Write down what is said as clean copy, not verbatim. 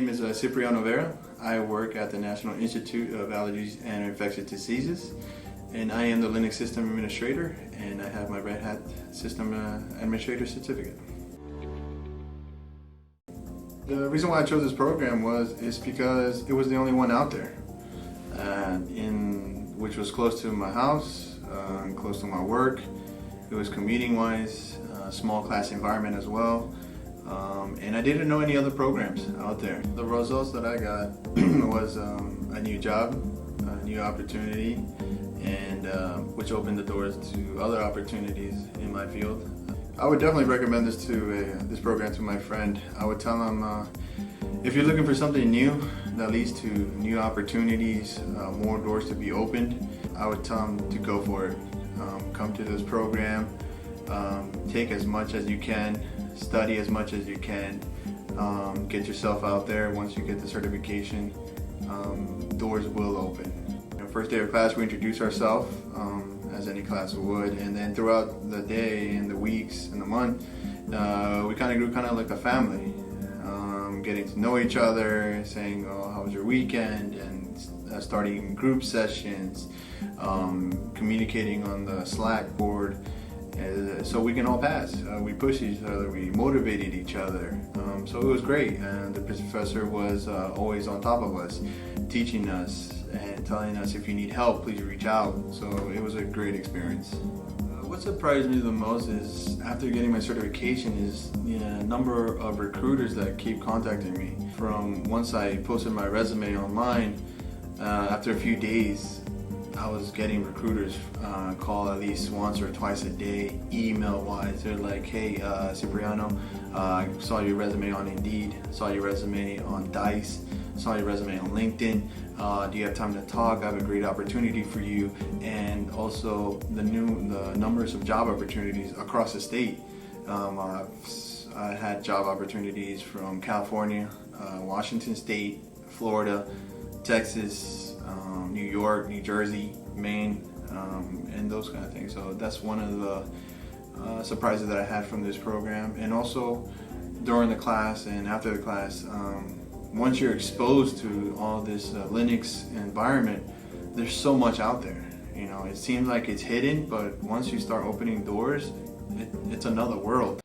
My name is Chip Vera. I work at the National Institute of Allergies and Infectious Diseases, and I am the Linux System Administrator, and I have my Red Hat System Administrator certificate. The reason why I chose this program is because it was the only one out there, which was close to my house, close to my work. It was commuting-wise, small class environment as well. And I didn't know any other programs out there. The results that I got was a new job, a new opportunity, and which opened the doors to other opportunities in my field. I would definitely recommend this program to my friend. I would tell him if you're looking for something new that leads to new opportunities, more doors to be opened, I would tell him to go for it. Come to this program, take as much as you can, study as much as you can, get yourself out there. Once you get the certification, doors will open. First day of class, we introduce ourselves as any class would, and then throughout the day and the weeks and the month, we kind of grew like a family, getting to know each other, saying, "Oh, how was your weekend?" and starting group sessions, communicating on the Slack board. So we can all pass. We pushed each other, we motivated each other. So it was great, and the professor was always on top of us, teaching us and telling us if you need help, please reach out. So it was a great experience. What surprised me the most is after getting my certification is the number of recruiters that keep contacting me. From once I posted my resume online, after a few days, I was getting recruiters call at least once or twice a day, email-wise. They're like, "Hey, Cipriano, I saw your resume on Indeed, saw your resume on Dice, saw your resume on LinkedIn. Do you have time to talk? I have a great opportunity for you." And also the numbers of job opportunities across the state. I had job opportunities from California, Washington State, Florida, Texas, New York, New Jersey, Maine, and those kind of things. So that's one of the surprises that I had from this program. And also during the class and after the class, once you're exposed to all this Linux environment, there's so much out there. It seems like it's hidden, but once you start opening doors, it's another world.